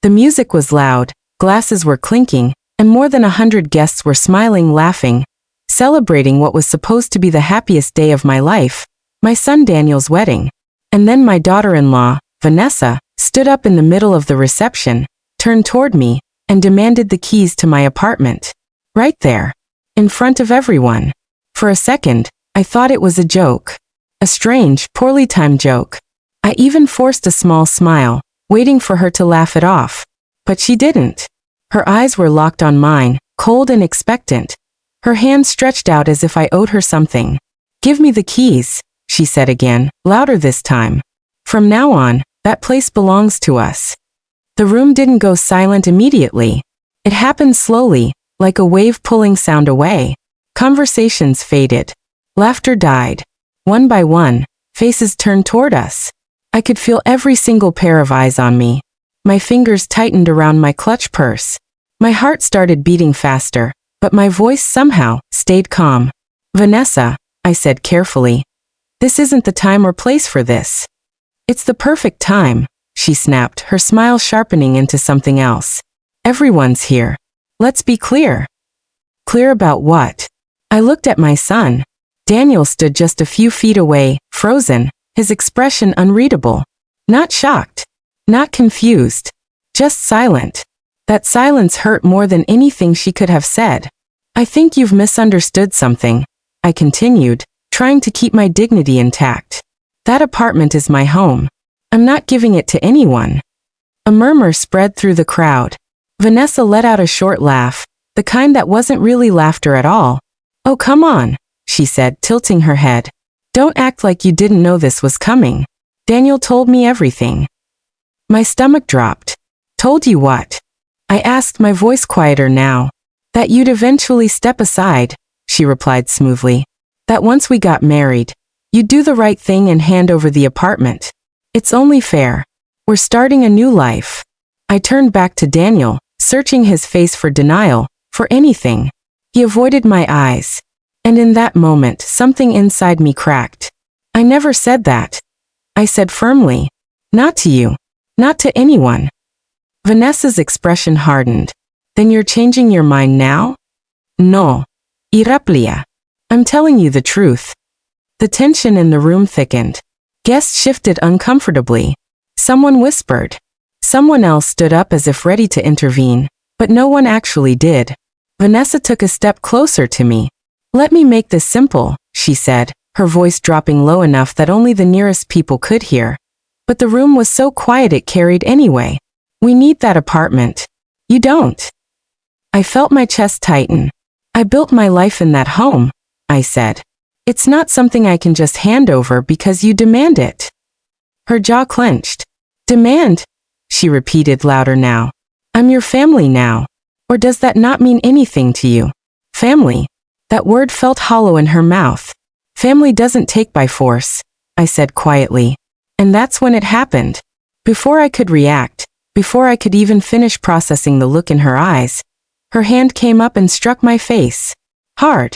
The music was loud, glasses were clinking, and more than 100 guests were smiling, laughing, celebrating what was supposed to be the happiest day of my life, my son Daniel's wedding. And then my daughter-in-law, Vanessa, stood up in the middle of the reception, turned toward me, and demanded the keys to my apartment. Right there. In front of everyone. For a second, I thought it was a joke. A strange, poorly timed joke. I even forced a small smile, waiting for her to laugh it off. But she didn't. Her eyes were locked on mine, cold and expectant. Her hand stretched out as if I owed her something. "Give me the keys," she said again, louder this time. "From now on, that place belongs to us." The room didn't go silent immediately. It happened slowly, like a wave pulling sound away. Conversations faded. Laughter died. One by one, faces turned toward us. I could feel every single pair of eyes on me. My fingers tightened around my clutch purse. My heart started beating faster, but my voice somehow stayed calm. "Vanessa," I said carefully. "This isn't the time or place for this." "It's the perfect time," she snapped, her smile sharpening into something else. "Everyone's here. Let's be clear." "Clear about what?" I looked at my son. Daniel stood just a few feet away, frozen, his expression unreadable. Not shocked. Not confused. Just silent. That silence hurt more than anything she could have said. "I think you've misunderstood something," I continued, trying to keep my dignity intact. "That apartment is my home. I'm not giving it to anyone." A murmur spread through the crowd. Vanessa let out a short laugh, the kind that wasn't really laughter at all. "Oh, come on," she said, tilting her head. "Don't act like you didn't know this was coming. Daniel told me everything." My stomach dropped. "Told you what?" I asked, my voice quieter now. "That you'd eventually step aside," she replied smoothly. "That once we got married, you'd do the right thing and hand over the apartment. It's only fair. We're starting a new life." I turned back to Daniel, searching his face for denial, for anything. He avoided my eyes. And in that moment, something inside me cracked. "I never said that," I said firmly. "Not to you. Not to anyone." Vanessa's expression hardened. "Then you're changing your mind now?" "No. Iraplia. I'm telling you the truth." The tension in the room thickened. Guests shifted uncomfortably. Someone whispered. Someone else stood up as if ready to intervene, but no one actually did. Vanessa took a step closer to me. "Let me make this simple," she said, her voice dropping low enough that only the nearest people could hear. But the room was so quiet it carried anyway. "We need that apartment. You don't." I felt my chest tighten. "I built my life in that home," I said. "It's not something I can just hand over because you demand it." Her jaw clenched. "Demand?" she repeated louder now. "I'm your family now. Or does that not mean anything to you?" "Family." That word felt hollow in her mouth. "Family doesn't take by force," I said quietly. And that's when it happened. Before I could react, before I could even finish processing the look in her eyes, her hand came up and struck my face. Hard.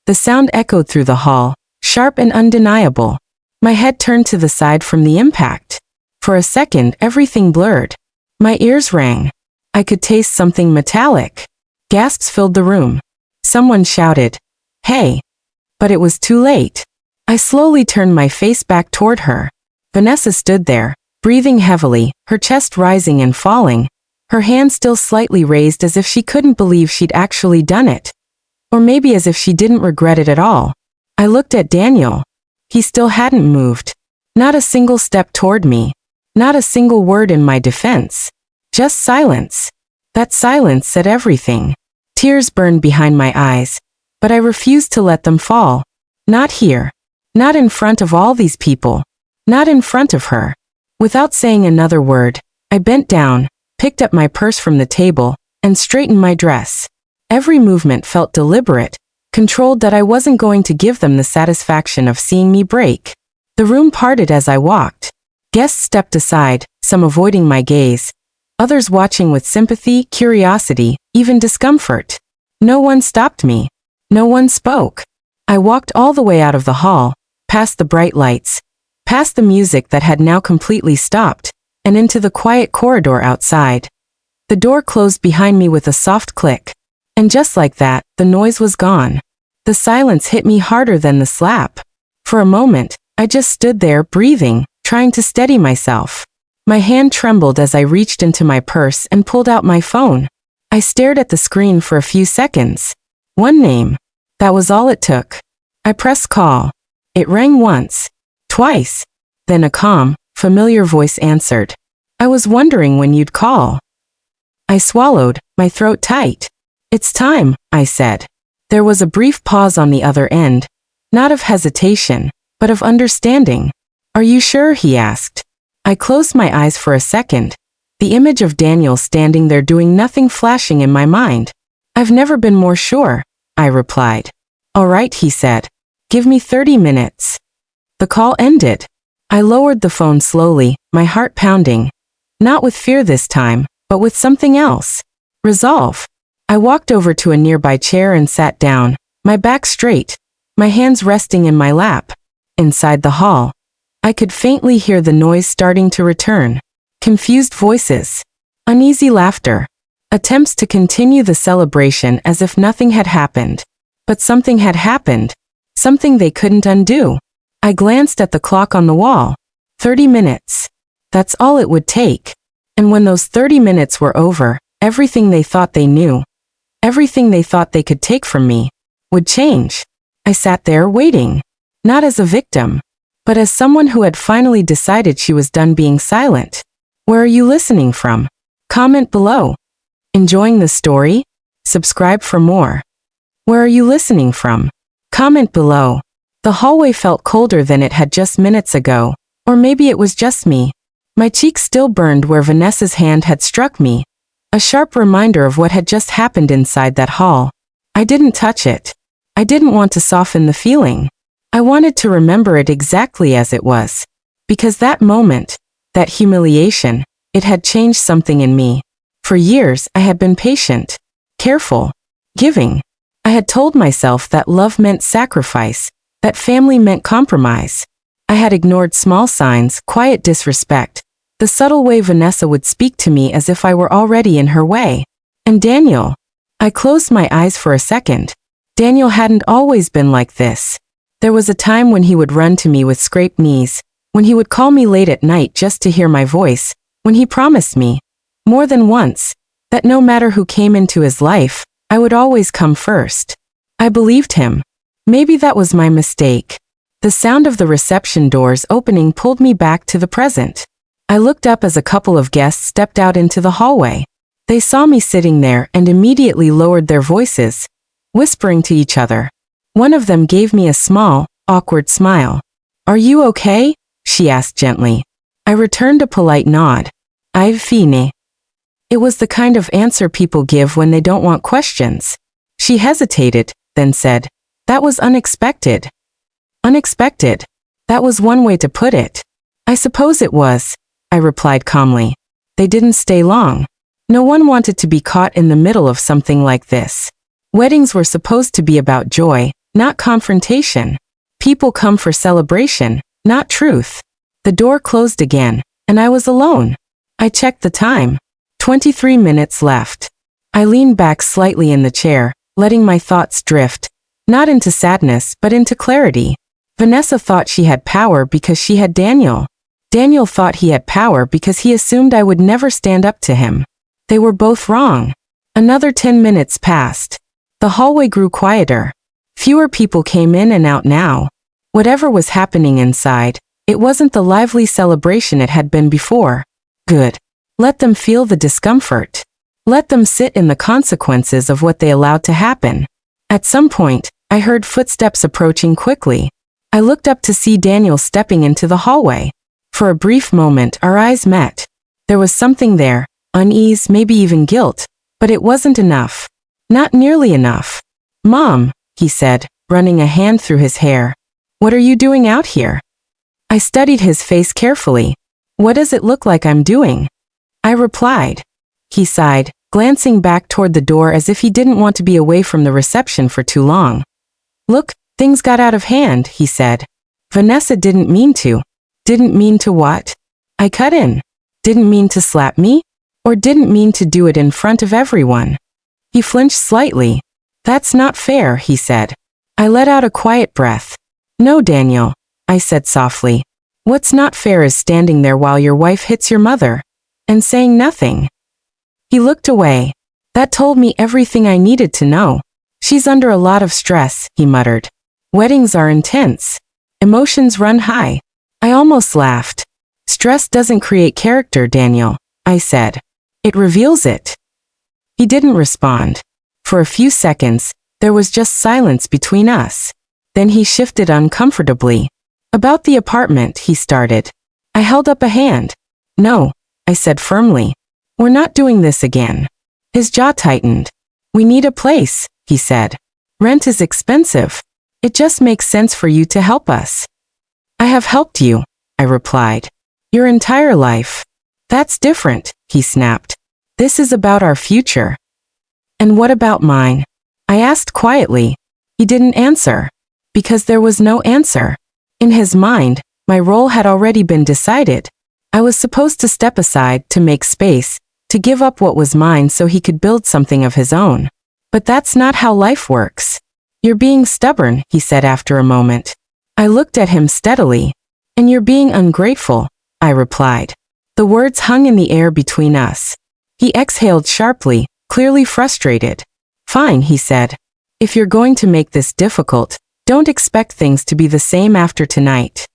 The sound echoed through the hall, sharp and undeniable. My head turned to the side from the impact. For a second, everything blurred. My ears rang. I could taste something metallic. Gasps filled the room. Someone shouted, "Hey!" But it was too late. I slowly turned my face back toward her. Vanessa stood there, breathing heavily, her chest rising and falling, her hand still slightly raised as if she couldn't believe she'd actually done it. Or maybe as if she didn't regret it at all. I looked at Daniel. He still hadn't moved. Not a single step toward me. Not a single word in my defense. Just silence. That silence said everything. Tears burned behind my eyes, but I refused to let them fall. Not here. Not in front of all these people. Not in front of her. Without saying another word, I bent down, picked up my purse from the table, and straightened my dress. Every movement felt deliberate, controlled that I wasn't going to give them the satisfaction of seeing me break. The room parted as I walked. Guests stepped aside, some avoiding my gaze, others watching with sympathy, curiosity, even discomfort. No one stopped me. No one spoke. I walked all the way out of the hall, past the bright lights, past the music that had now completely stopped, and into the quiet corridor outside. The door closed behind me with a soft click. And just like that, the noise was gone. The silence hit me harder than the slap. For a moment, I just stood there, breathing, trying to steady myself. My hand trembled as I reached into my purse and pulled out my phone. I stared at the screen for a few seconds. One name. That was all it took. I pressed call. It rang once, twice. Then a calm, familiar voice answered. I was wondering when you'd call. I swallowed, my throat tight. It's time, I said. There was a brief pause on the other end, not of hesitation, but of understanding. Are you sure? He asked. I closed my eyes for a second. The image of Daniel standing there doing nothing flashing in my mind. I've never been more sure, I replied. All right, he said. Give me 30 minutes. The call ended. I lowered the phone slowly, my heart pounding. Not with fear this time, but with something else. Resolve. I walked over to a nearby chair and sat down, my back straight, my hands resting in my lap. Inside the hall, I could faintly hear the noise starting to return. Confused voices. Uneasy laughter. Attempts to continue the celebration as if nothing had happened. But something had happened. Something they couldn't undo. I glanced at the clock on the wall. 30 minutes. That's all it would take. And when those 30 minutes were over, everything they thought they knew, everything they thought they could take from me, would change. I sat there waiting. Not as a victim, but as someone who had finally decided she was done being silent. Where are you listening from? Comment below. Enjoying the story? Subscribe for more. Where are you listening from? Comment below. The hallway felt colder than it had just minutes ago, or maybe it was just me. My cheeks still burned where Vanessa's hand had struck me. A sharp reminder of what had just happened inside that hall. I didn't touch it. I didn't want to soften the feeling. I wanted to remember it exactly as it was. Because that moment, that humiliation, it had changed something in me. For years, I had been patient, careful, giving. I had told myself that love meant sacrifice, that family meant compromise. I had ignored small signs, quiet disrespect, the subtle way Vanessa would speak to me as if I were already in her way. And Daniel. I closed my eyes for a second. Daniel hadn't always been like this. There was a time when he would run to me with scraped knees, when he would call me late at night just to hear my voice, when he promised me, more than once, that no matter who came into his life, I would always come first. I believed him. Maybe that was my mistake. The sound of the reception doors opening pulled me back to the present. I looked up as a couple of guests stepped out into the hallway. They saw me sitting there and immediately lowered their voices, whispering to each other. One of them gave me a small, awkward smile. Are you okay? She asked gently. I returned a polite nod. I've fine. It was the kind of answer people give when they don't want questions. She hesitated, then said, That was unexpected. Unexpected. That was one way to put it. I suppose it was, I replied calmly. They didn't stay long. No one wanted to be caught in the middle of something like this. Weddings were supposed to be about joy, not confrontation. People come for celebration, not truth. The door closed again, and I was alone. I checked the time. 23 minutes left. I leaned back slightly in the chair, letting my thoughts drift, not into sadness but into clarity. Vanessa thought she had power because she had Daniel. Daniel thought he had power because he assumed I would never stand up to him. They were both wrong. Another 10 minutes passed. The hallway grew quieter. Fewer people came in and out now. Whatever was happening inside, it wasn't the lively celebration it had been before. Good. Let them feel the discomfort. Let them sit in the consequences of what they allowed to happen. At some point, I heard footsteps approaching quickly. I looked up to see Daniel stepping into the hallway. For a brief moment, our eyes met. There was something there, unease, maybe even guilt, but it wasn't enough. Not nearly enough. Mom, he said, running a hand through his hair. What are you doing out here? I studied his face carefully. What does it look like I'm doing? I replied. He sighed, glancing back toward the door as if he didn't want to be away from the reception for too long. Look, things got out of hand, he said. Vanessa didn't mean to. Didn't mean to what? I cut in. Didn't mean to slap me? Or didn't mean to do it in front of everyone. He flinched slightly. That's not fair, he said. I let out a quiet breath. No, Daniel, I said softly. What's not fair is standing there while your wife hits your mother and saying nothing. He looked away. That told me everything I needed to know. She's under a lot of stress, he muttered. Weddings are intense. Emotions run high. I almost laughed. Stress doesn't create character, Daniel, I said. It reveals it. He didn't respond. For a few seconds, there was just silence between us. Then he shifted uncomfortably. About the apartment, he started. I held up a hand. No, I said firmly. We're not doing this again. His jaw tightened. We need a place, he said. Rent is expensive. It just makes sense for you to help us. I have helped you, I replied. Your entire life. That's different, he snapped. This is about our future. And what about mine? I asked quietly. He didn't answer. Because there was no answer. In his mind, my role had already been decided. I was supposed to step aside to make space, to give up what was mine so he could build something of his own. But that's not how life works. You're being stubborn, he said after a moment. I looked at him steadily. And you're being ungrateful, I replied. The words hung in the air between us. He exhaled sharply, clearly frustrated. Fine, he said. If you're going to make this difficult, don't expect things to be the same after tonight.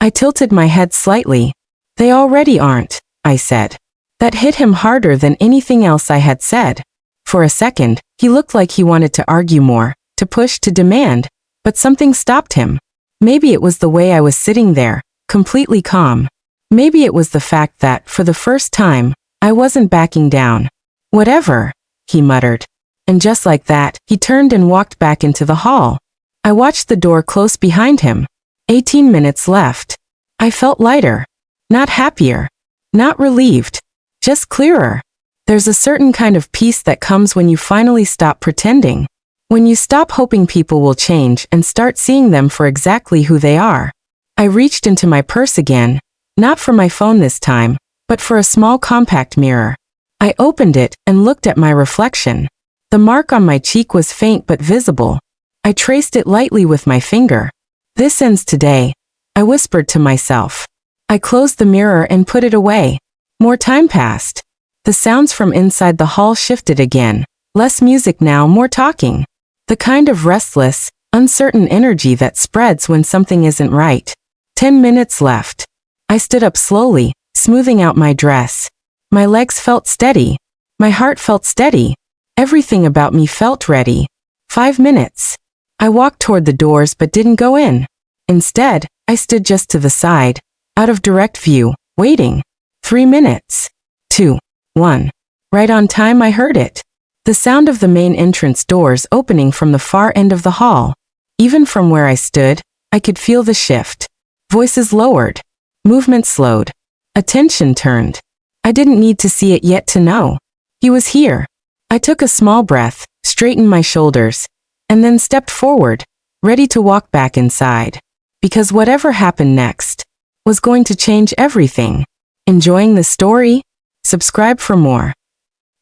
I tilted my head slightly. They already aren't, I said. That hit him harder than anything else I had said. For a second, he looked like he wanted to argue more, to push, to demand, but something stopped him. Maybe it was the way I was sitting there, completely calm. Maybe it was the fact that, for the first time, I wasn't backing down. Whatever, he muttered. And just like that, he turned and walked back into the hall. I watched the door close behind him. 18 minutes left. I felt lighter. Not happier. Not relieved. Just clearer. There's a certain kind of peace that comes when you finally stop pretending. When you stop hoping people will change and start seeing them for exactly who they are. I reached into my purse again, not for my phone this time, but for a small compact mirror. I opened it and looked at my reflection. The mark on my cheek was faint but visible. I traced it lightly with my finger. This ends today, I whispered to myself. I closed the mirror and put it away. More time passed. The sounds from inside the hall shifted again. Less music now, more talking. The kind of restless, uncertain energy that spreads when something isn't right. 10 minutes left. I stood up slowly, smoothing out my dress. My legs felt steady. My heart felt steady. Everything about me felt ready. 5 minutes. I walked toward the doors but didn't go in. Instead, I stood just to the side, out of direct view, waiting. 3 minutes. 2. 1. Right on time I heard it. The sound of the main entrance doors opening from the far end of the hall. Even from where I stood, I could feel the shift. Voices lowered. Movement slowed. Attention turned. I didn't need to see it yet to know. He was here. I took a small breath, straightened my shoulders, and then stepped forward, ready to walk back inside. Because whatever happened next was going to change everything. Enjoying the story? Subscribe for more.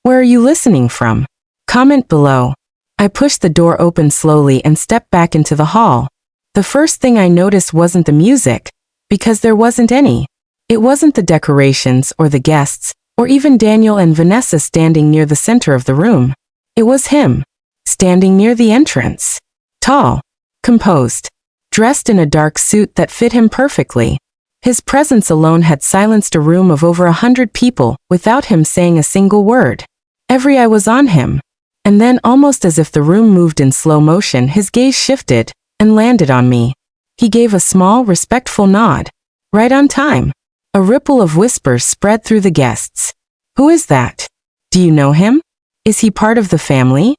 Where are you listening from? Comment below. I pushed the door open slowly and stepped back into the hall. The first thing I noticed wasn't the music, because there wasn't any. It wasn't the decorations or the guests, or even Daniel and Vanessa standing near the center of the room. It was him, standing near the entrance. Tall, composed, dressed in a dark suit that fit him perfectly. His presence alone had silenced a room of over 100 people without him saying a single word. Every eye was on him. And then, almost as if the room moved in slow motion, his gaze shifted and landed on me. He gave a small, respectful nod. Right on time. A ripple of whispers spread through the guests. Who is that? Do you know him? Is he part of the family?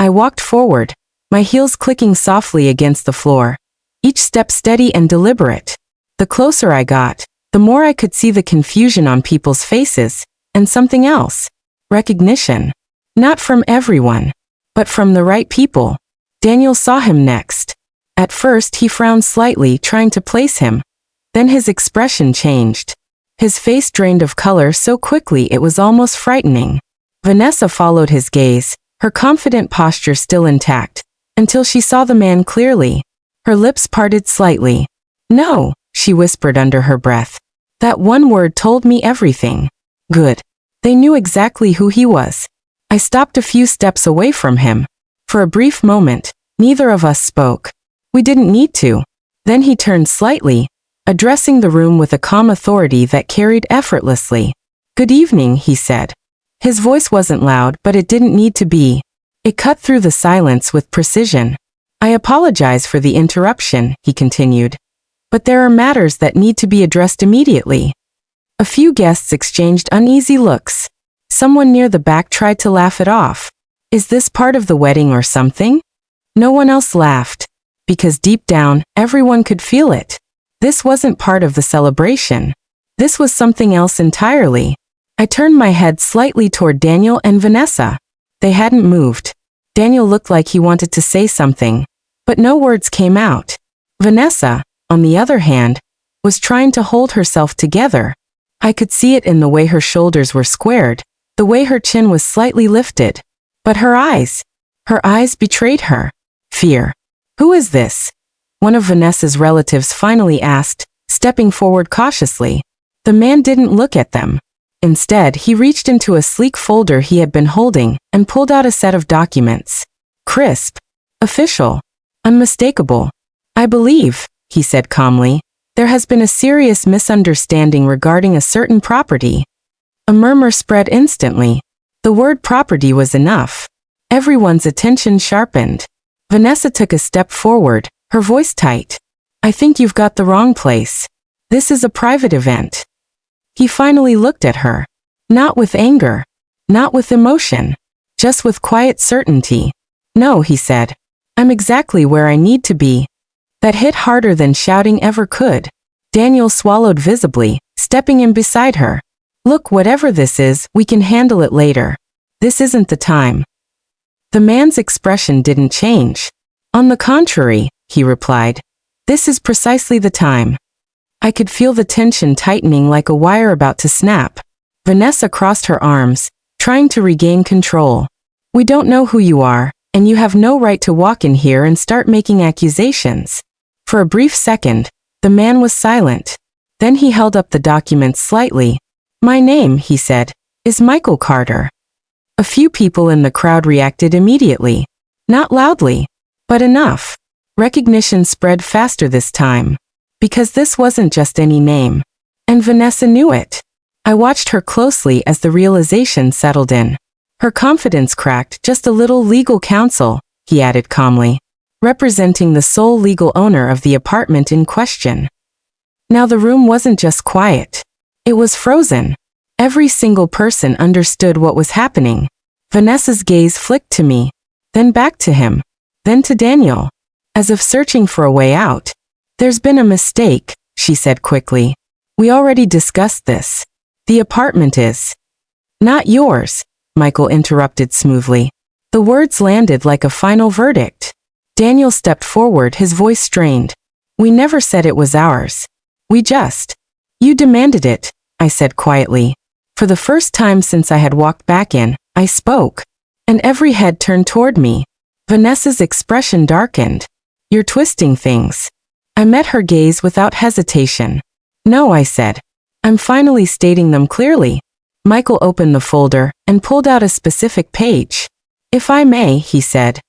I walked forward, my heels clicking softly against the floor, each step steady and deliberate. The closer I got, the more I could see the confusion on people's faces, and something else. Recognition. Not from everyone, but from the right people. Daniel saw him next. At first he frowned slightly, trying to place him. Then his expression changed. His face drained of color so quickly it was almost frightening. Vanessa followed his gaze, her confident posture still intact, until she saw the man clearly. Her lips parted slightly. "No," she whispered under her breath. That one word told me everything. Good. They knew exactly who he was. I stopped a few steps away from him. For a brief moment, neither of us spoke. We didn't need to. Then he turned slightly, addressing the room with a calm authority that carried effortlessly. "Good evening," he said. His voice wasn't loud, but it didn't need to be. It cut through the silence with precision. "I apologize for the interruption," he continued. "But there are matters that need to be addressed immediately." A few guests exchanged uneasy looks. Someone near the back tried to laugh it off. "Is this part of the wedding or something?" No one else laughed, because deep down, everyone could feel it. This wasn't part of the celebration. This was something else entirely. I turned my head slightly toward Daniel and Vanessa. They hadn't moved. Daniel looked like he wanted to say something, but no words came out. Vanessa, on the other hand, was trying to hold herself together. I could see it in the way her shoulders were squared, the way her chin was slightly lifted. But her eyes betrayed her. Fear. "Who is this?" one of Vanessa's relatives finally asked, stepping forward cautiously. The man didn't look at them. Instead, he reached into a sleek folder he had been holding and pulled out a set of documents. Crisp. Official. Unmistakable. "I believe," he said calmly, "there has been a serious misunderstanding regarding a certain property." A murmur spread instantly. The word property was enough. Everyone's attention sharpened. Vanessa took a step forward, her voice tight. "I think you've got the wrong place. This is a private event." He finally looked at her. Not with anger. Not with emotion. Just with quiet certainty. "No," he said. "I'm exactly where I need to be." That hit harder than shouting ever could. Daniel swallowed visibly, stepping in beside her. "Look, whatever this is, we can handle it later. This isn't the time." The man's expression didn't change. "On the contrary," he replied. "This is precisely the time." I could feel the tension tightening like a wire about to snap. Vanessa crossed her arms, trying to regain control. "We don't know who you are, and you have no right to walk in here and start making accusations." For a brief second, the man was silent. Then he held up the documents slightly. "My name," he said, "is Michael Carter." A few people in the crowd reacted immediately. Not loudly, but enough. Recognition spread faster this time. Because this wasn't just any name. And Vanessa knew it. I watched her closely as the realization settled in. Her confidence cracked. "Just a little legal counsel," he added calmly, representing the sole legal owner of the apartment in question. Now the room wasn't just quiet. It was frozen. Every single person understood what was happening. Vanessa's gaze flicked to me, then back to him, then to Daniel, as if searching for a way out. "There's been a mistake," she said quickly. "We already discussed this. The apartment is not yours," Michael interrupted smoothly. The words landed like a final verdict. Daniel stepped forward, his voice strained. "We never said it was ours. We just—" "You demanded it," I said quietly. For the first time since I had walked back in, I spoke. And every head turned toward me. Vanessa's expression darkened. "You're twisting things." I met her gaze without hesitation. "No," I said. "I'm finally stating them clearly." Michael opened the folder and pulled out a specific page. "If I may," he said,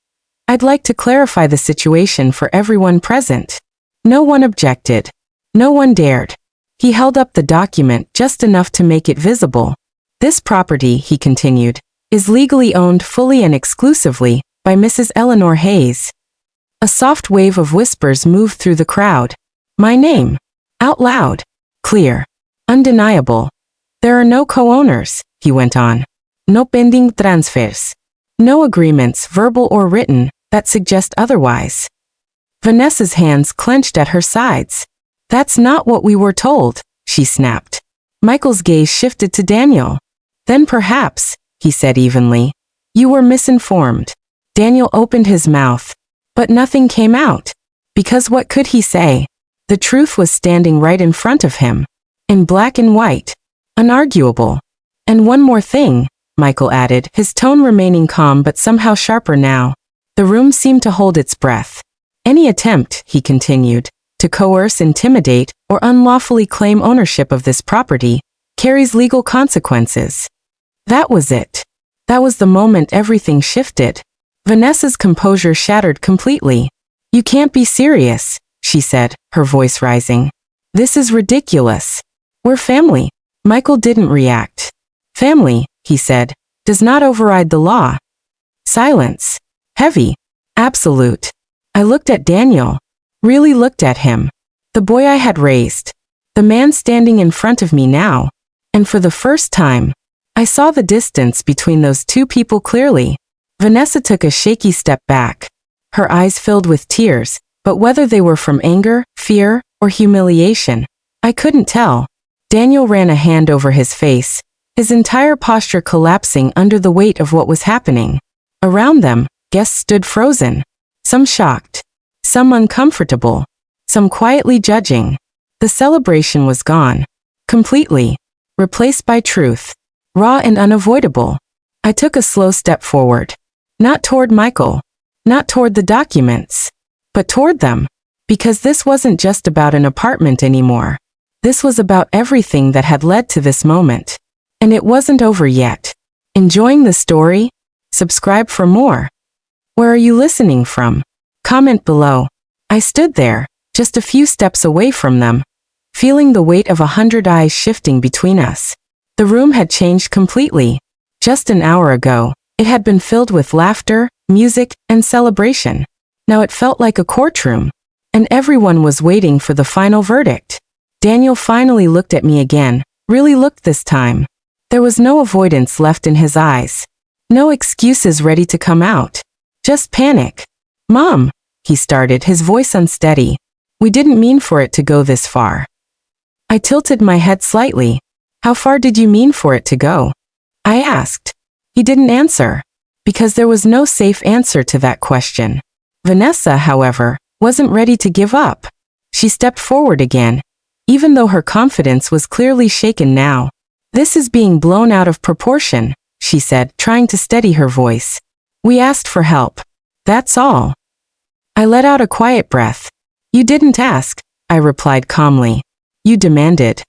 "I'd like to clarify the situation for everyone present." No one objected. No one dared. He held up the document just enough to make it visible. "This property," he continued, "is legally owned fully and exclusively by Mrs. Eleanor Hayes." A soft wave of whispers moved through the crowd. My name. Out loud. Clear. Undeniable. "There are no co-owners," he went on. "No pending transfers. No agreements, verbal or written, that suggest otherwise." Vanessa's hands clenched at her sides. "That's not what we were told," she snapped. Michael's gaze shifted to Daniel. "Then perhaps," he said evenly, "you were misinformed." Daniel opened his mouth. But nothing came out. Because what could he say? The truth was standing right in front of him. In black and white. Unarguable. And one more thing, Michael added, his tone remaining calm but somehow sharper now. The room seemed to hold its breath. Any attempt, he continued, to coerce, intimidate, or unlawfully claim ownership of this property carries legal consequences. That was it. That was the moment everything shifted. Vanessa's composure shattered completely. You can't be serious, she said, her voice rising. This is ridiculous. We're family. Michael didn't react. Family, he said, does not override the law. Silence. Heavy. Absolute. I looked at Daniel. Really looked at him. The boy I had raised. The man standing in front of me now. And for the first time, I saw the distance between those two people clearly. Vanessa took a shaky step back. Her eyes filled with tears, but whether they were from anger, fear, or humiliation, I couldn't tell. Daniel ran a hand over his face, his entire posture collapsing under the weight of what was happening. Around them, guests stood frozen. Some shocked. Some uncomfortable. Some quietly judging. The celebration was gone. Completely. Replaced by truth. Raw and unavoidable. I took a slow step forward. Not toward Michael. Not toward the documents. But toward them. Because this wasn't just about an apartment anymore. This was about everything that had led to this moment. And it wasn't over yet. Enjoying the story? Subscribe for more. Where are you listening from? Comment below. I stood there, just a few steps away from them, feeling the weight of 100 eyes shifting between us. The room had changed completely. Just an hour ago, it had been filled with laughter, music, and celebration. Now it felt like a courtroom. And everyone was waiting for the final verdict. Daniel finally looked at me again, really looked this time. There was no avoidance left in his eyes. No excuses ready to come out. Just panic. Mom, he started, his voice unsteady. We didn't mean for it to go this far. I tilted my head slightly. How far did you mean for it to go? I asked. He didn't answer. Because there was no safe answer to that question. Vanessa, however, wasn't ready to give up. She stepped forward again, even though her confidence was clearly shaken now. This is being blown out of proportion, she said, trying to steady her voice. We asked for help. That's all. I let out a quiet breath. You didn't ask, I replied calmly. You demanded.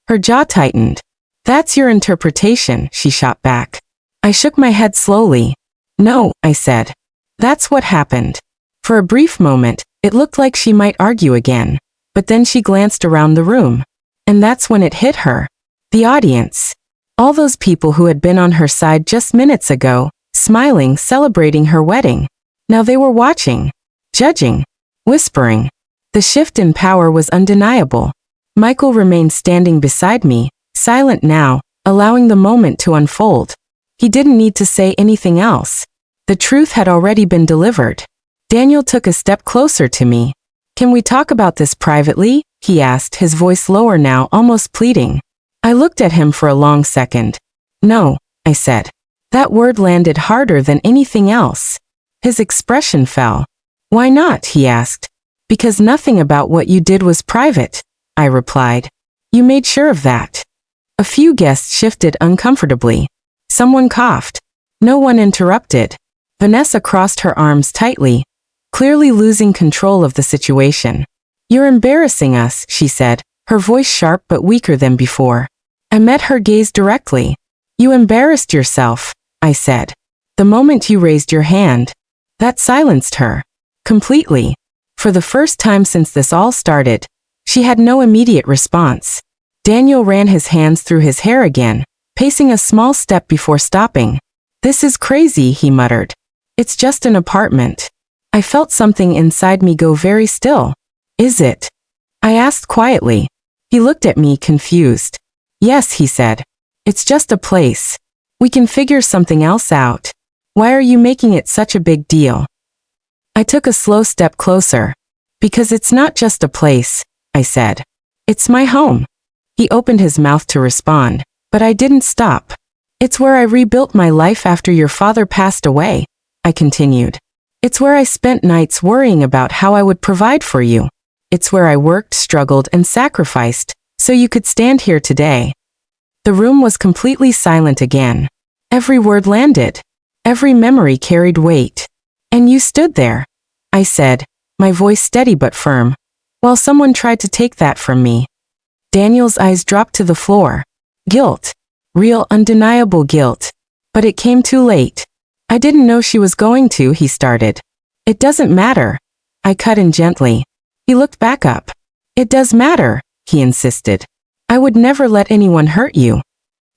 Her jaw tightened. That's your interpretation, she shot back. I shook my head slowly. No, I said. That's what happened. For a brief moment, it looked like she might argue again. But then she glanced around the room. And that's when it hit her. The audience. All those people who had been on her side just minutes ago, smiling, celebrating her wedding. Now they were watching. Judging. Whispering. The shift in power was undeniable. Michael remained standing beside me, silent now, allowing the moment to unfold. He didn't need to say anything else. The truth had already been delivered. Daniel took a step closer to me. Can we talk about this privately? He asked, his voice lower now, almost pleading. I looked at him for a long second. No, I said. That word landed harder than anything else. His expression fell. Why not? He asked. Because nothing about what you did was private, I replied. You made sure of that. A few guests shifted uncomfortably. Someone coughed. No one interrupted. Vanessa crossed her arms tightly, clearly losing control of the situation. You're embarrassing us, she said, her voice sharp but weaker than before. I met her gaze directly. You embarrassed yourself, I said. The moment you raised your hand. That silenced her. Completely. For the first time since this all started, she had no immediate response. Daniel ran his hands through his hair again, pacing a small step before stopping. This is crazy, he muttered. It's just an apartment. I felt something inside me go very still. Is it? I asked quietly. He looked at me confused. Yes, he said. It's just a place. We can figure something else out. Why are you making it such a big deal? I took a slow step closer. Because it's not just a place, I said. It's my home. He opened his mouth to respond, but I didn't stop. It's where I rebuilt my life after your father passed away, I continued. It's where I spent nights worrying about how I would provide for you. It's where I worked, struggled, and sacrificed, So you could stand here today. The room was completely silent again. Every word landed. Every memory carried weight. And you stood there, I said, my voice steady but firm, while someone tried to take that from me. Daniel's eyes dropped to the floor. Guilt. Real, undeniable guilt. But it came too late. I didn't know she was going to, he started. It doesn't matter. I cut in gently. He looked back up. It does matter, he insisted. I would never let anyone hurt you.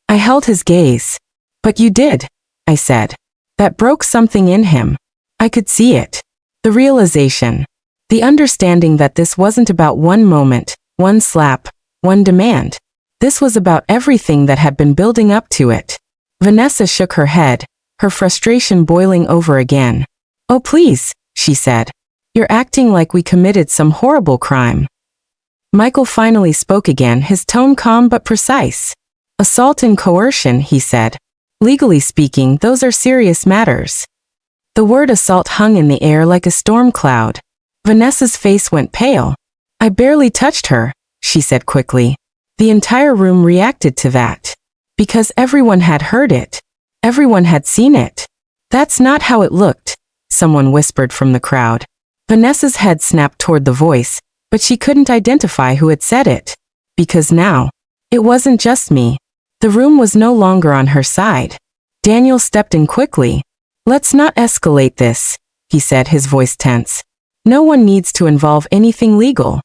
I held his gaze. But you did, I said. That broke something in him. I could see it. The realization. The understanding that this wasn't about one moment, one slap, one demand. This was about everything that had been building up to it. Vanessa shook her head, her frustration boiling over again. Oh please, she said. You're acting like we committed some horrible crime. Michael finally spoke again, his tone calm but precise. Assault and coercion, he said. Legally speaking, those are serious matters. The word assault hung in the air like a storm cloud. Vanessa's face went pale. I barely touched her, she said quickly. The entire room reacted to that. Because everyone had heard it. Everyone had seen it. That's not how it looked, someone whispered from the crowd. Vanessa's head snapped toward the voice, but she couldn't identify who had said it. Because now, it wasn't just me. The room was no longer on her side. Daniel stepped in quickly. Let's not escalate this, he said, his voice tense. No one needs to involve anything legal.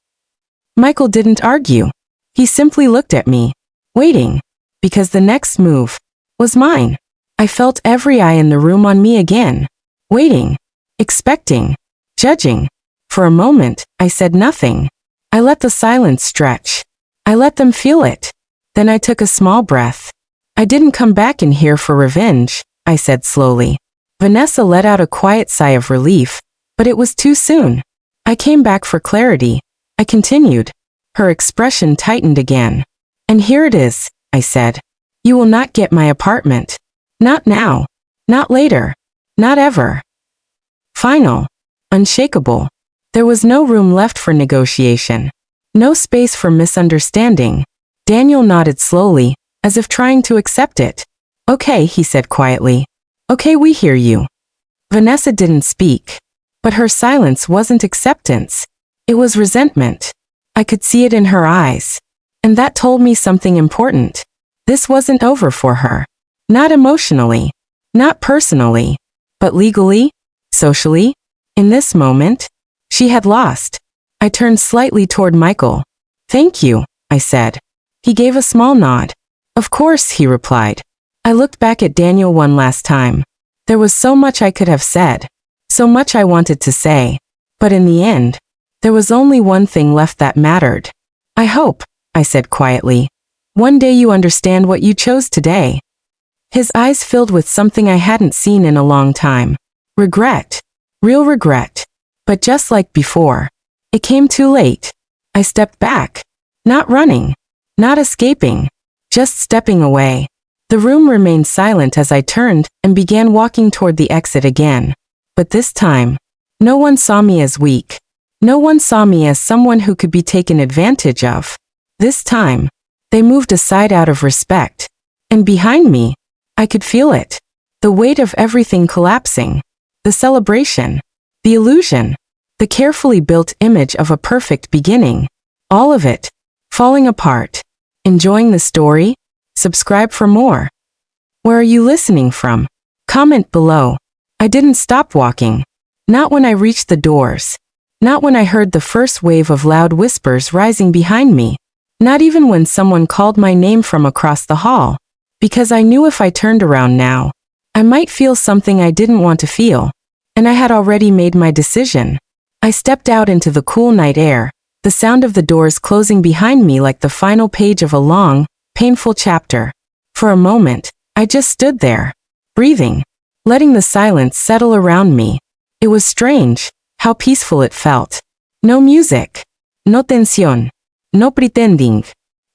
Michael didn't argue. He simply looked at me, waiting, because the next move was mine. I felt every eye in the room on me again, waiting, expecting, judging. For a moment, I said nothing. I let the silence stretch. I let them feel it. Then I took a small breath. I didn't come back in here for revenge, I said slowly. Vanessa let out a quiet sigh of relief, but it was too soon. I came back for clarity. I continued. Her expression tightened again. And here it is, I said. You will not get my apartment. Not now. Not later. Not ever. Final. Unshakable. There was no room left for negotiation. No space for misunderstanding. Daniel nodded slowly, as if trying to accept it. Okay, he said quietly. Okay, we hear you. Vanessa didn't speak. But her silence wasn't acceptance. It was resentment. I could see it in her eyes. And that told me something important. This wasn't over for her. Not emotionally. Not personally. But legally? Socially? In this moment? She had lost. I turned slightly toward Michael. Thank you, I said. He gave a small nod. Of course, he replied. I looked back at Daniel one last time. There was so much I could have said. So much I wanted to say. But in the end, there was only one thing left that mattered. I hope, I said quietly. One day you understand what you chose today. His eyes filled with something I hadn't seen in a long time. Regret. Real regret. But just like before, it came too late. I stepped back. Not running. Not escaping. Just stepping away. The room remained silent as I turned and began walking toward the exit again. But this time, no one saw me as weak. No one saw me as someone who could be taken advantage of. This time, they moved aside out of respect. And behind me, I could feel it. The weight of everything collapsing. The celebration. The illusion. The carefully built image of a perfect beginning. All of it. Falling apart. Enjoying the story? Subscribe for more. Where are you listening from? Comment below. I didn't stop walking. Not when I reached the doors. Not when I heard the first wave of loud whispers rising behind me. Not even when someone called my name from across the hall. Because I knew if I turned around now, I might feel something I didn't want to feel. And I had already made my decision. I stepped out into the cool night air, the sound of the doors closing behind me like the final page of a long, painful chapter. For a moment, I just stood there, breathing, letting the silence settle around me. It was strange, how peaceful it felt. No music. No tensión. No pretending.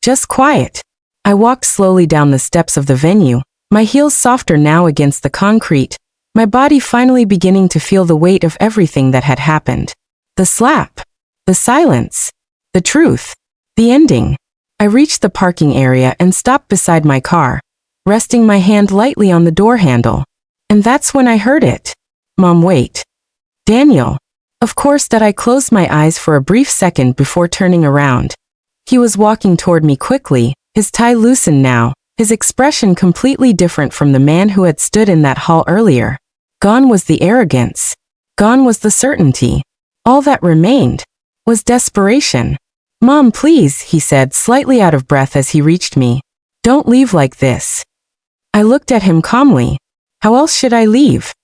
Just quiet. I walked slowly down the steps of the venue, my heels softer now against the concrete, my body finally beginning to feel the weight of everything that had happened. The slap. The silence. The truth. The ending. I reached the parking area and stopped beside my car, resting my hand lightly on the door handle. And that's when I heard it. Mom, wait. Daniel. Of course that I closed my eyes for a brief second before turning around. He was walking toward me quickly, his tie loosened now, his expression completely different from the man who had stood in that hall earlier. Gone was the arrogance. Gone was the certainty. All that remained was desperation. Mom, please, he said, slightly out of breath as he reached me. Don't leave like this. I looked at him calmly. How else should I leave?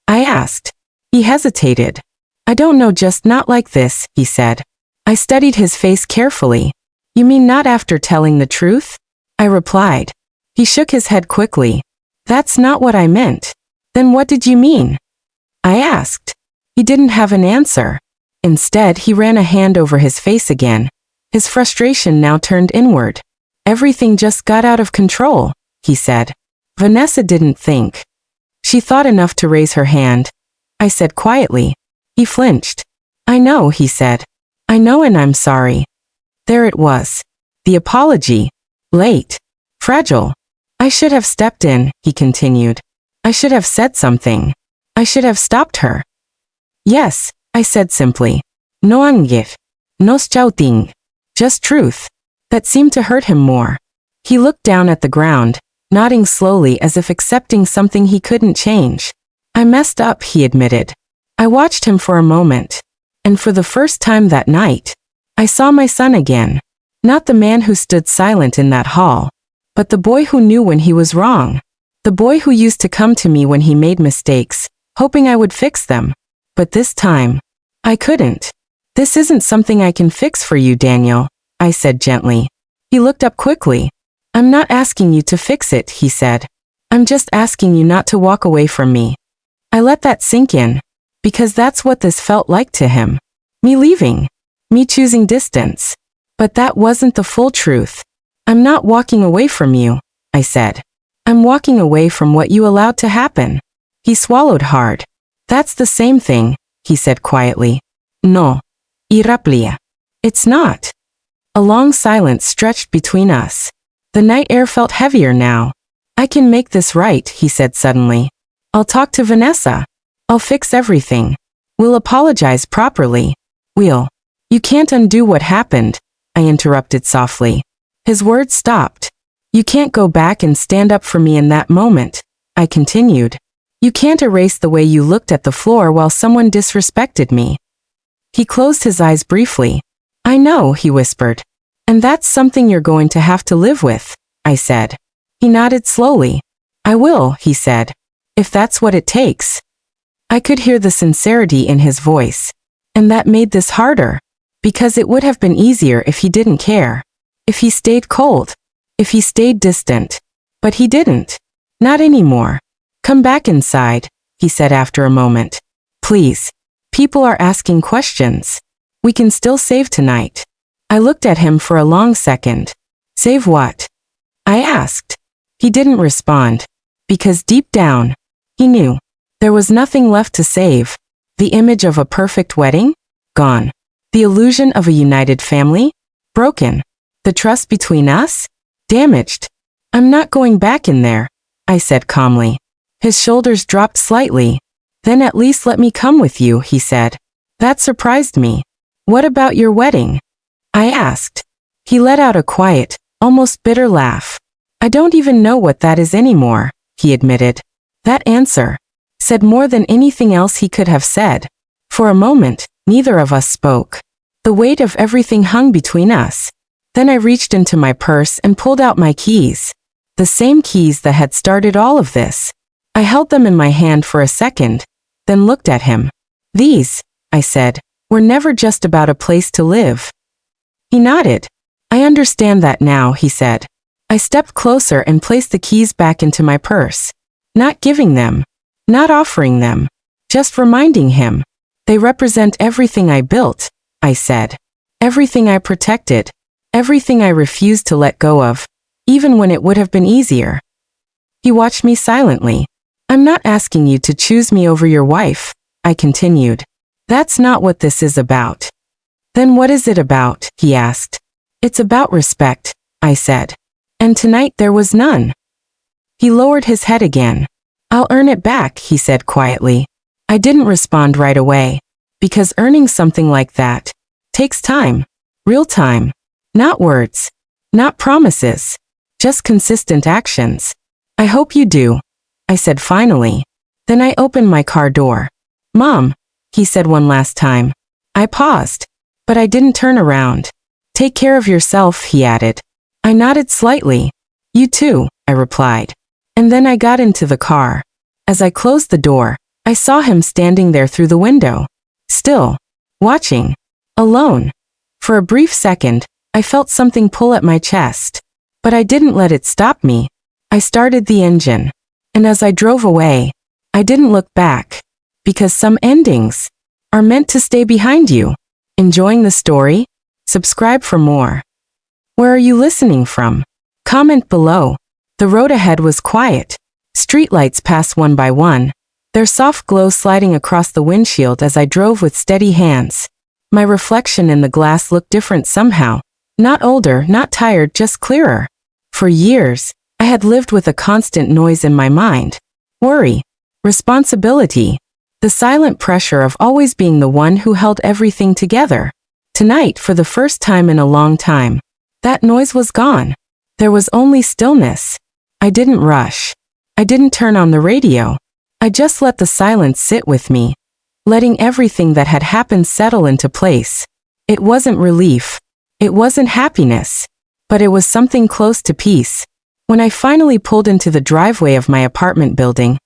I asked. He hesitated. I don't know, just not like this, he said. I studied his face carefully. You mean not after telling the truth? I replied. He shook his head quickly. That's not what I meant. Then what did you mean? I asked. He didn't have an answer. Instead, he ran a hand over his face again. His frustration now turned inward. Everything just got out of control, he said. Vanessa didn't think. She thought enough to raise her hand. I said quietly. He flinched. I know, he said. I know, and I'm sorry. There it was. The apology. Late. Fragile. I should have stepped in, he continued. I should have said something. I should have stopped her. Yes, I said simply. No angef. No shouting. Just truth. That seemed to hurt him more. He looked down at the ground, nodding slowly as if accepting something he couldn't change. I messed up, he admitted. I watched him for a moment. And for the first time that night, I saw my son again. Not the man who stood silent in that hall, but the boy who knew when he was wrong. The boy who used to come to me when he made mistakes, hoping I would fix them. But this time, I couldn't. This isn't something I can fix for you, Daniel, I said gently. He looked up quickly. I'm not asking you to fix it, he said. I'm just asking you not to walk away from me. I let that sink in, because that's what this felt like to him. Me leaving. Me choosing distance. But that wasn't the full truth. I'm not walking away from you, I said. I'm walking away from what you allowed to happen. He swallowed hard. That's the same thing, he said quietly. No. Iraplia. It's not. A long silence stretched between us. The night air felt heavier now. I can make this right, he said suddenly. I'll talk to Vanessa. I'll fix everything. We'll apologize properly. We'll. You can't undo what happened, I interrupted softly. His words stopped. You can't go back and stand up for me in that moment, I continued. You can't erase the way you looked at the floor while someone disrespected me. He closed his eyes briefly. I know, he whispered. And that's something you're going to have to live with, I said. He nodded slowly. I will, he said. If that's what it takes. I could hear the sincerity in his voice. And that made this harder. Because it would have been easier if he didn't care. If he stayed cold. If he stayed distant. But he didn't. Not anymore. Come back inside, he said after a moment. Please. People are asking questions. We can still save tonight. I looked at him for a long second. Save what? I asked. He didn't respond. Because deep down, he knew. There was nothing left to save. The image of a perfect wedding? Gone. The illusion of a united family? Broken. The trust between us? Damaged. I'm not going back in there, I said calmly. His shoulders dropped slightly. Then at least let me come with you, he said. That surprised me. What about your wedding? I asked. He let out a quiet, almost bitter laugh. I don't even know what that is anymore, he admitted. That answer said more than anything else he could have said. For a moment, neither of us spoke. The weight of everything hung between us. Then I reached into my purse and pulled out my keys. The same keys that had started all of this. I held them in my hand for a second, then looked at him. These, I said, were never just about a place to live. He nodded. I understand that now, he said. I stepped closer and placed the keys back into my purse. Not giving them. Not offering them. Just reminding him. They represent everything I built, I said. Everything I protected. Everything I refused to let go of, even when it would have been easier. He watched me silently. I'm not asking you to choose me over your wife, I continued. That's not what this is about. Then what is it about? He asked. It's about respect, I said. And tonight there was none. He lowered his head again. I'll earn it back, he said quietly. I didn't respond right away. Because earning something like that takes time. Real time. Not words. Not promises. Just consistent actions. I hope you do, I said finally. Then I opened my car door. Mom, he said one last time. I paused. But I didn't turn around. Take care of yourself, he added. I nodded slightly. You too, I replied. And then I got into the car. As I closed the door, I saw him standing there through the window. Still. Watching. Alone. For a brief second, I felt something pull at my chest. But I didn't let it stop me. I started the engine. And as I drove away, I didn't look back. Because some endings are meant to stay behind you. Enjoying the story? Subscribe for more. Where are you listening from? Comment below. The road ahead was quiet. Streetlights passed one by one, their soft glow sliding across the windshield as I drove with steady hands. My reflection in the glass looked different somehow. Not older, not tired, just clearer. For years, I had lived with a constant noise in my mind. Worry. Responsibility. The silent pressure of always being the one who held everything together. Tonight, for the first time in a long time, that noise was gone. There was only stillness. I didn't rush. I didn't turn on the radio. I just let the silence sit with me, letting everything that had happened settle into place. It wasn't relief. It wasn't happiness. But it was something close to peace. When I finally pulled into the driveway of my apartment building,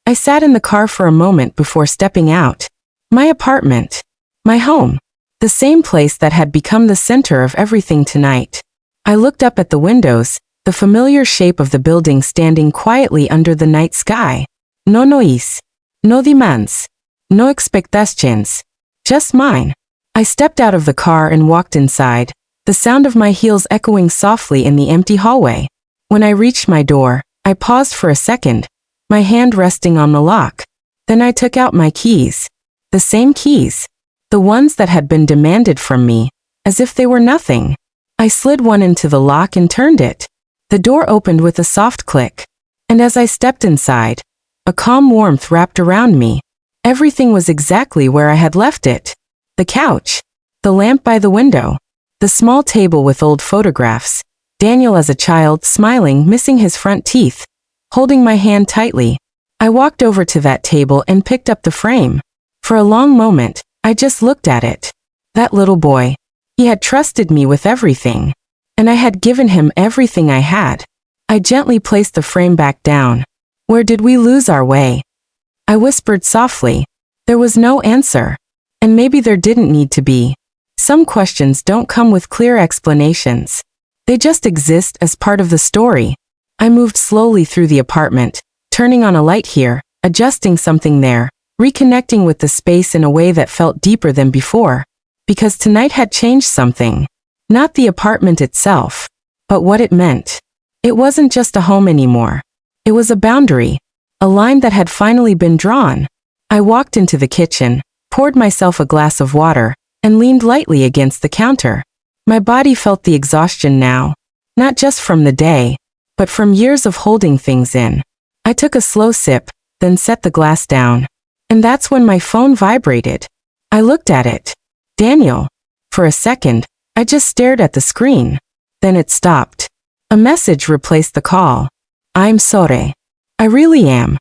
I sat in the car for a moment before stepping out. My apartment. My home. The same place that had become the center of everything tonight. I looked up at the windows, the familiar shape of the building standing quietly under the night sky. No noise. No demands. No expectations. Just mine. I stepped out of the car and walked inside, the sound of my heels echoing softly in the empty hallway. When I reached my door, I paused for a second, my hand resting on the lock. Then I took out my keys. The same keys. The ones that had been demanded from me, as if they were nothing. I slid one into the lock and turned it. The door opened with a soft click. And as I stepped inside, a calm warmth wrapped around me. Everything was exactly where I had left it. The couch. The lamp by the window. The small table with old photographs. Daniel as a child, smiling, missing his front teeth. Holding my hand tightly. I walked over to that table and picked up the frame. For a long moment, I just looked at it. That little boy. He had trusted me with everything. And I had given him everything I had. I gently placed the frame back down. Where did we lose our way? I whispered softly. There was no answer. And maybe there didn't need to be. Some questions don't come with clear explanations. They just exist as part of the story. I moved slowly through the apartment, turning on a light here, adjusting something there, reconnecting with the space in a way that felt deeper than before. Because tonight had changed something. Not the apartment itself, but what it meant. It wasn't just a home anymore. It was a boundary, a line that had finally been drawn. I walked into the kitchen, poured myself a glass of water, and leaned lightly against the counter. My body felt the exhaustion now, not just from the day, but from years of holding things in. I took a slow sip, then set the glass down. And that's when my phone vibrated. I looked at it. Daniel. For a second, I just stared at the screen. Then it stopped. A message replaced the call. I'm sorry. I really am.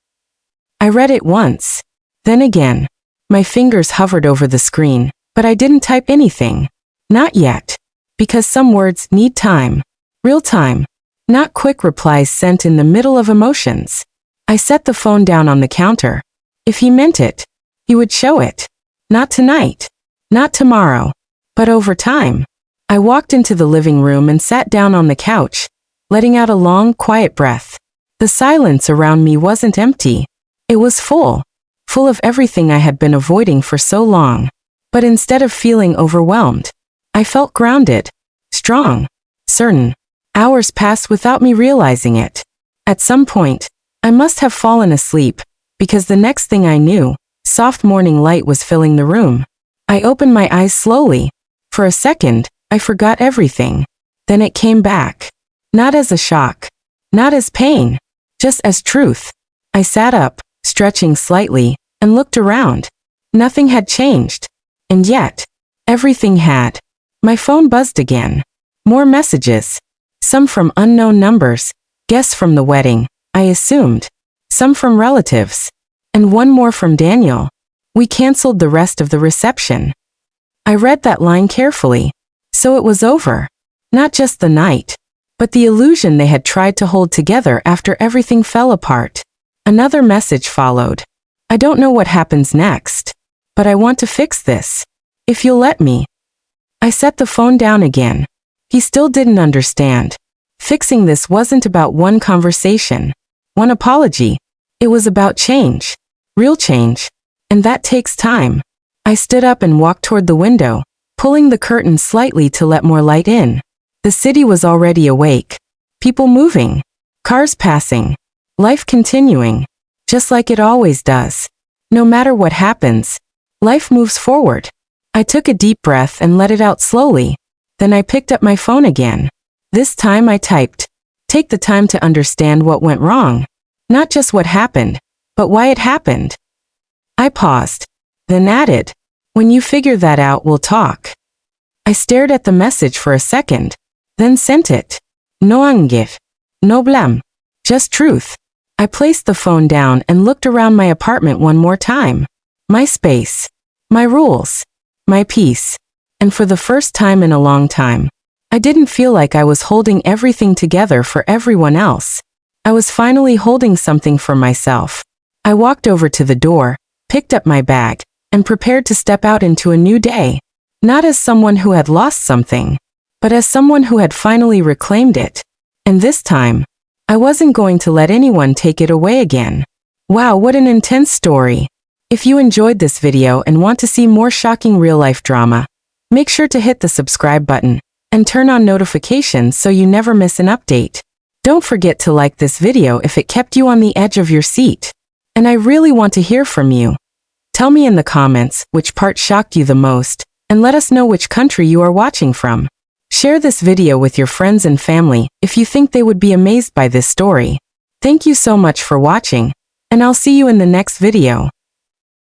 I read it once. Then again. My fingers hovered over the screen, but I didn't type anything. Not yet. Because some words need time. Real time. Not quick replies sent in the middle of emotions. I set the phone down on the counter. If he meant it, he would show it. Not tonight. Not tomorrow. But over time. I walked into the living room and sat down on the couch, letting out a long, quiet breath. The silence around me wasn't empty. It was full. Full of everything I had been avoiding for so long. But instead of feeling overwhelmed, I felt grounded. Strong. Certain. Hours passed without me realizing it. At some point, I must have fallen asleep, because the next thing I knew, soft morning light was filling the room. I opened my eyes slowly. For a second, I forgot everything. Then it came back. Not as a shock. Not as pain. Just as truth. I sat up, stretching slightly, and looked around. Nothing had changed. And yet, everything had. My phone buzzed again. More messages. Some from unknown numbers. Guests from the wedding, I assumed. Some from relatives. And one more from Daniel. We canceled the rest of the reception. I read that line carefully. So it was over. Not just the night, but the illusion they had tried to hold together after everything fell apart. Another message followed. I don't know what happens next, but I want to fix this. If you'll let me. I set the phone down again. He still didn't understand. Fixing this wasn't about one conversation, one apology. It was about change. Real change. And that takes time. I stood up and walked toward the window, pulling the curtain slightly to let more light in. The city was already awake. People moving. Cars passing. Life continuing. Just like it always does. No matter what happens, life moves forward. I took a deep breath and let it out slowly. Then I picked up my phone again. This time I typed, "Take the time to understand what went wrong. Not just what happened, but why it happened." I paused. Then added, "When you figure that out, we'll talk." I stared at the message for a second, then sent it. No angef. No blam. Just truth. I placed the phone down and looked around my apartment one more time. My space. My rules. My peace. And for the first time in a long time, I didn't feel like I was holding everything together for everyone else. I was finally holding something for myself. I walked over to the door, picked up my bag, and prepared to step out into a new day. Not as someone who had lost something, but as someone who had finally reclaimed it. And this time, I wasn't going to let anyone take it away again. Wow, what an intense story. If you enjoyed this video and want to see more shocking real-life drama, make sure to hit the subscribe button and turn on notifications so you never miss an update. Don't forget to like this video if it kept you on the edge of your seat. And I really want to hear from you. Tell me in the comments which part shocked you the most, and let us know which country you are watching from. Share this video with your friends and family if you think they would be amazed by this story. Thank you so much for watching, and I'll see you in the next video.